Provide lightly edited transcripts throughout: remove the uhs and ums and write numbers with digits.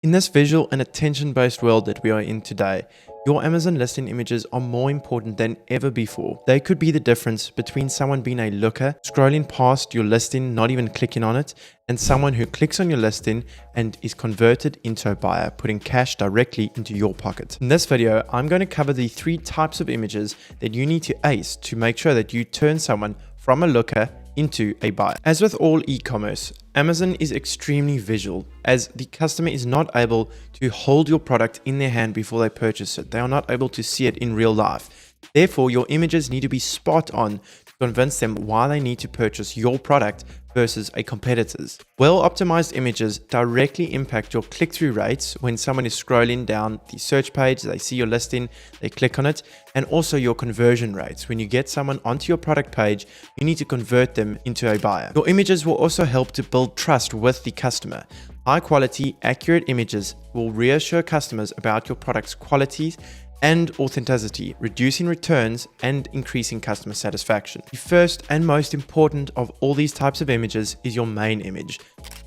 In this visual and attention-based world that we are in today, your Amazon listing images are more important than ever before. They could be the difference between someone being a looker, scrolling past your listing, not even clicking on it, and someone who clicks on your listing and is converted into a buyer, putting cash directly into your pocket. In this video, I'm going to cover the 3 types of images that you need to ace to make sure that you turn someone from a looker into a buyer. As with all e-commerce, Amazon is extremely visual, as the customer is not able to hold your product in their hand before they purchase it. They are not able to see it in real life. Therefore, your images need to be spot on to convince them why they need to purchase your product versus a competitor's. Well-optimized images directly impact your click-through rates when someone is scrolling down the search page, they see your listing, they click on it, and also your conversion rates. When you get someone onto your product page, you need to convert them into a buyer. Your images will also help to build trust with the customer. High-quality, accurate images will reassure customers about your product's qualities and authenticity, reducing returns and increasing customer satisfaction. The first and most important of all these types of images is your main image.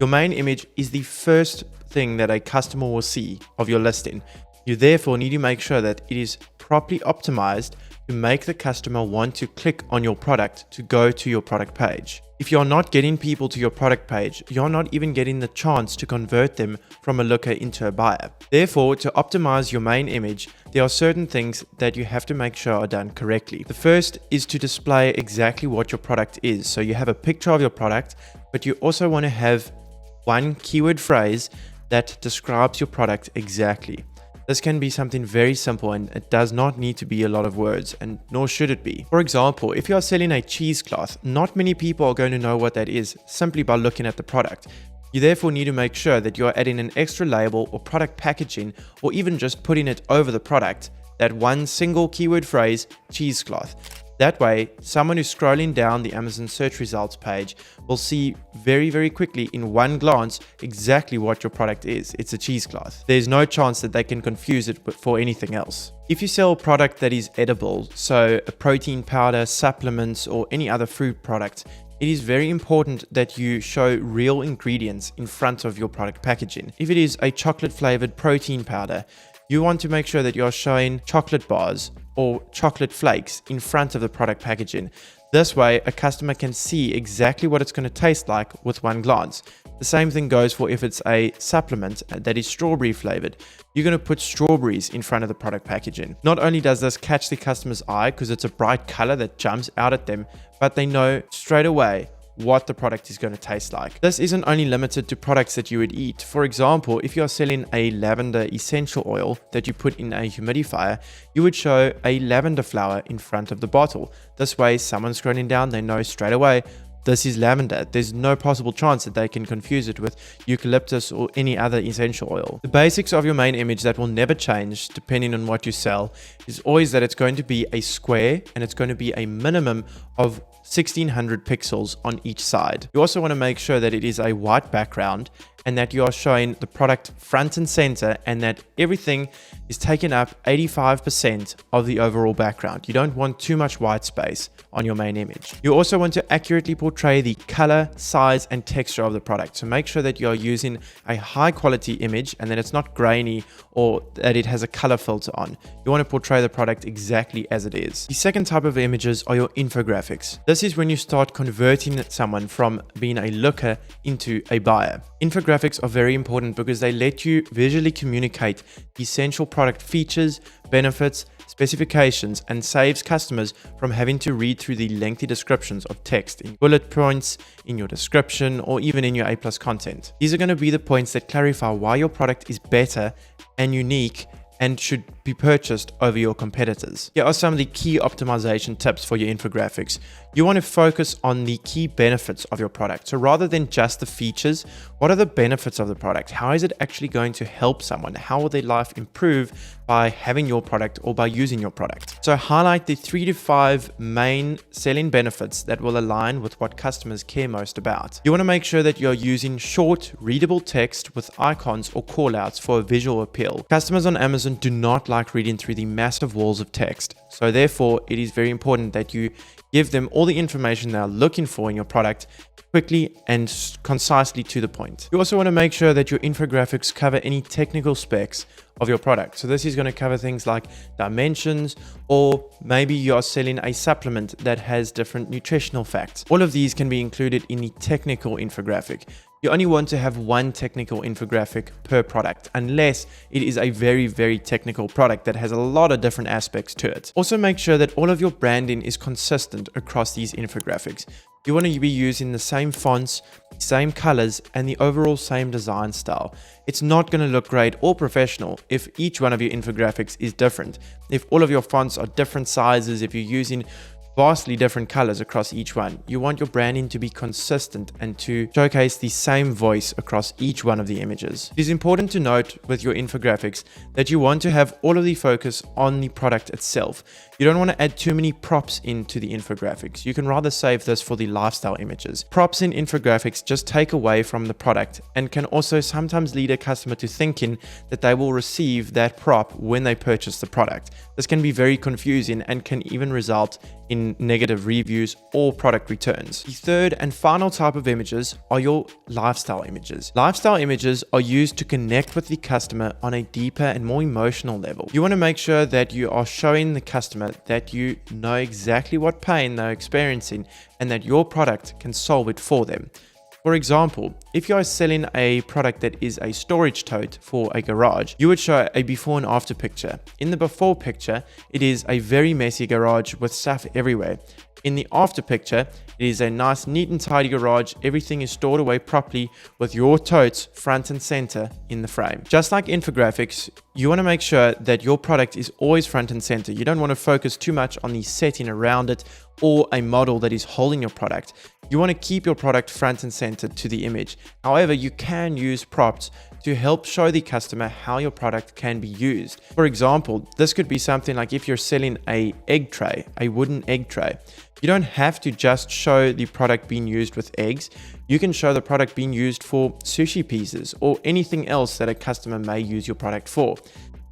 Your main image is the first thing that a customer will see of your listing. You therefore need to make sure that it is properly optimized to make the customer want to click on your product to go to your product page. If you're not getting people to your product page, you're not even getting the chance to convert them from a looker into a buyer. Therefore, to optimize your main image, there are certain things that you have to make sure are done correctly. The first is to display exactly what your product is. So you have a picture of your product, but you also want to have one keyword phrase that describes your product exactly. This can be something very simple, and it does not need to be a lot of words, and nor should it be. For example, if you are selling a cheesecloth, not many people are going to know what that is simply by looking at the product. You therefore need to make sure that you are adding an extra label or product packaging, or even just putting it over the product, that one single keyword phrase, cheesecloth. That way, someone who's scrolling down the Amazon search results page will see very quickly in one glance exactly what your product is. It's a cheesecloth. There's no chance that they can confuse it for anything else. If you sell a product that is edible, so a protein powder, supplements, or any other food product, it is very important that you show real ingredients in front of your product packaging. If it is a chocolate flavored protein powder, you want to make sure that you're showing chocolate bars or chocolate flakes in front of the product packaging. This way, a customer can see exactly what it's going to taste like with one glance. The same thing goes for if it's a supplement that is strawberry flavored. You're going to put strawberries in front of the product packaging. Not only does this catch the customer's eye because it's a bright color that jumps out at them, but they know straight away what the product is going to taste like. This isn't only limited to products that you would eat. For example, if you're selling a lavender essential oil that you put in a humidifier, you would show a lavender flower in front of the bottle. This way, someone scrolling down, they know straight away this is lavender. There's no possible chance that they can confuse it with eucalyptus or any other essential oil. The basics of your main image that will never change depending on what you sell is always that it's going to be a square and it's going to be a minimum of 1600 pixels on each side. You also want to make sure that it is a white background and that you are showing the product front and center and that everything is taken up 85% of the overall background. You don't want too much white space on your main image. You also want to accurately portray the color, size, and texture of the product. So make sure that you are using a high quality image and that it's not grainy or that it has a color filter on. You want to portray the product exactly as it is. The second type of images are your infographics. This is when you start converting someone from being a looker into a buyer. Infographics are very important because they let you visually communicate essential product features, benefits, specifications, and saves customers from having to read through the lengthy descriptions of text in bullet points, in your description, or even in your A+ content. These are going to be the points that clarify why your product is better and unique and should be purchased over your competitors. Here are some of the key optimization tips for your infographics. You want to focus on the key benefits of your product. So rather than just the features, what are the benefits of the product? How is it actually going to help someone? How will their life improve by having your product or by using your product? So highlight the 3 to 5 main selling benefits that will align with what customers care most about. You want to make sure that you're using short, readable text with icons or callouts for a visual appeal. Customers on Amazon do not like like reading through the massive walls of text. So therefore, it is very important that you give them all the information they are looking for in your product quickly and concisely to the point. You also want to make sure that your infographics cover any technical specs of your product. So this is going to cover things like dimensions, or maybe you are selling a supplement that has different nutritional facts. All of these can be included in the technical infographic. You only want to have one technical infographic per product, unless it is a very, very technical product that has a lot of different aspects to it. Also make sure that all of your branding is consistent across these infographics. You want to be using the same fonts, same colors, and the overall same design style. It's not going to look great or professional if each one of your infographics is different. If all of your fonts are different sizes, if you're using vastly different colors across each one. You want your branding to be consistent and to showcase the same voice across each one of the images. It is important to note with your infographics that you want to have all of the focus on the product itself. You don't want to add too many props into the infographics. You can rather save this for the lifestyle images. Props in infographics just take away from the product and can also sometimes lead a customer to thinking that they will receive that prop when they purchase the product. This can be very confusing and can even result in negative reviews or product returns. The third and final type of images are your lifestyle images. Lifestyle images are used to connect with the customer on a deeper and more emotional level. You want to make sure that you are showing the customer that you know exactly what pain they're experiencing and that your product can solve it for them. For example, if you are selling a product that is a storage tote for a garage, you would show a before and after picture. In the before picture, it is a very messy garage with stuff everywhere. In the after picture, it is a nice, neat and tidy garage. Everything is stored away properly with your totes front and center in the frame. Just like infographics, you want to make sure that your product is always front and center. You don't want to focus too much on the setting around it or a model that is holding your product. You want to keep your product front and center to the image. However, you can use props to help show the customer how your product can be used. For example, this could be something like if you're selling a egg tray, a wooden egg tray. You don't have to just show the product being used with eggs. You can show the product being used for sushi pieces or anything else that a customer may use your product for.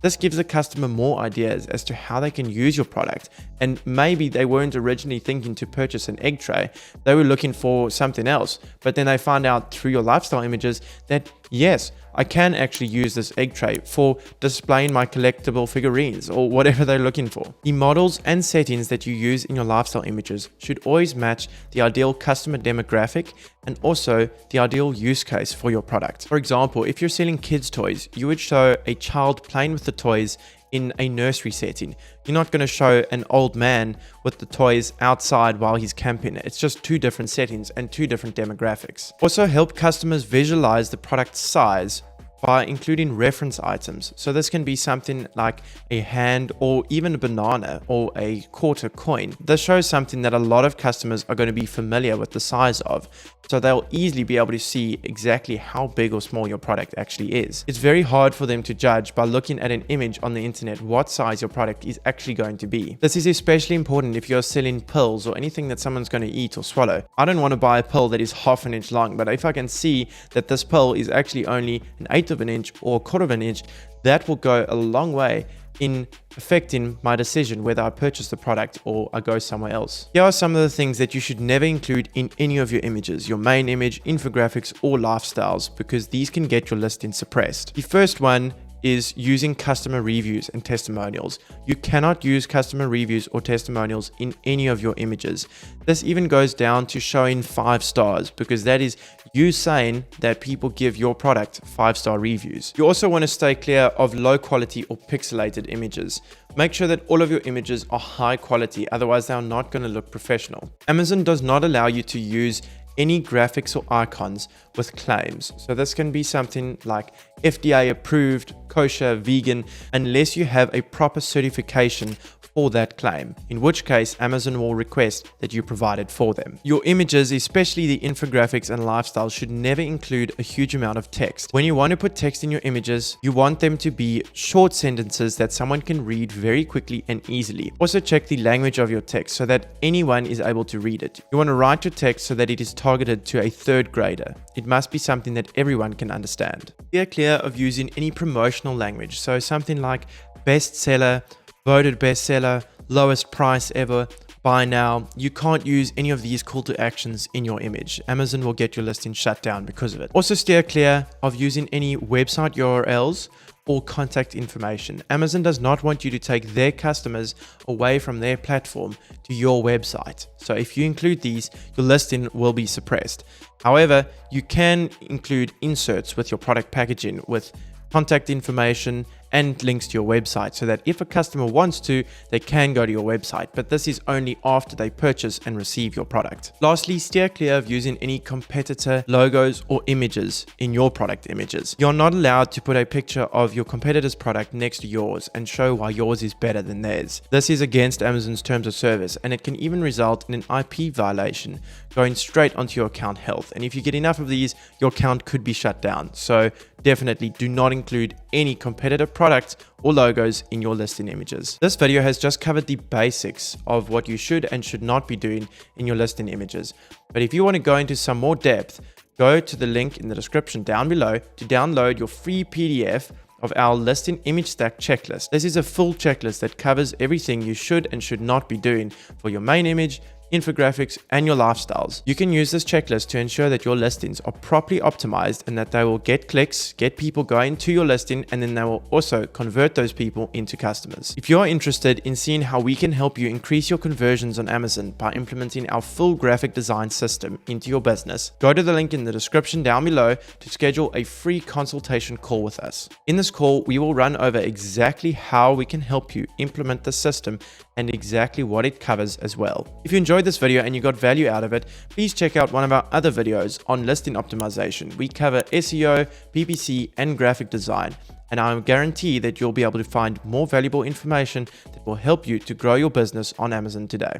This gives the customer more ideas as to how they can use your product, and maybe they weren't originally thinking to purchase an egg tray, they were looking for something else, but then they find out through your lifestyle images that yes, I can actually use this egg tray for displaying my collectible figurines or whatever they're looking for. The models and settings that you use in your lifestyle images should always match the ideal customer demographic and also the ideal use case for your product. For example, if you're selling kids' toys, you would show a child playing with the toys in a nursery setting. You're not going to show an old man with the toys outside while he's camping. It's just two different settings and two different demographics. Also help customers visualize the product size by including reference items. So this can be something like a hand or even a banana or a quarter coin. This shows something that a lot of customers are going to be familiar with the size of. So they'll easily be able to see exactly how big or small your product actually is. It's very hard for them to judge by looking at an image on the internet what size your product is actually going to be. This is especially important if you're selling pills or anything that someone's going to eat or swallow. I don't want to buy a pill that is half an inch long, but if I can see that this pill is actually only an eighth of an inch or a quarter of an inch, that will go a long way in affecting my decision whether I purchase the product or I go somewhere else. Here are some of the things that you should never include in any of your images, your main image, infographics, or lifestyles, because these can get your listing suppressed. The first one is using customer reviews and testimonials. You cannot use customer reviews or testimonials in any of your images. This even goes down to showing 5 stars, because that is you saying that people give your product 5-star reviews. You also want to stay clear of low quality or pixelated images. Make sure that all of your images are high quality, otherwise they are not going to look professional. Amazon does not allow you to use any graphics or icons with claims. So this can be something like FDA approved, kosher, vegan, unless you have a proper certification for that claim, in which case Amazon will request that you provide it for them. Your images, especially the infographics and lifestyle, should never include a huge amount of text. When you want to put text in your images, you want them to be short sentences that someone can read very quickly and easily. Also check the language of your text so that anyone is able to read it. You want to write your text so that it is targeted to a 3rd grader. It must be something that everyone can understand. Steer clear of using any promotional language, so something like bestseller, voted bestseller, lowest price ever, buy now. You can't use any of these call to actions in your image. Amazon will get your listing shut down because of it. Also steer clear of using any website URLs or contact information. Amazon does not want you to take their customers away from their platform to your website. So if you include these, your listing will be suppressed. However, you can include inserts with your product packaging with contact information and links to your website, so that if a customer wants to, they can go to your website, but this is only after they purchase and receive your product. Lastly, steer clear of using any competitor logos or images in your product images. You're not allowed to put a picture of your competitor's product next to yours and show why yours is better than theirs. This is against Amazon's terms of service, and it can even result in an IP violation going straight onto your account health. And if you get enough of these, your account could be shut down. So definitely do not include any competitor products or logos in your listing images. This video has just covered the basics of what you should and should not be doing in your listing images. But if you want to go into some more depth, go to the link in the description down below to download your free PDF of our listing image stack checklist. This is a full checklist that covers everything you should and should not be doing for your main image, infographics, and your lifestyles. You can use this checklist to ensure that your listings are properly optimized and that they will get clicks, get people going to your listing, and then they will also convert those people into customers. If you are interested in seeing how we can help you increase your conversions on Amazon by implementing our full graphic design system into your business, go to the link in the description down below to schedule a free consultation call with us. In this call, we will run over exactly how we can help you implement the system and exactly what it covers as well. If you enjoyed this video and you got value out of it, please check out one of our other videos on listing optimization. We cover SEO, PPC, and graphic design, and I guarantee that you'll be able to find more valuable information that will help you to grow your business on Amazon today.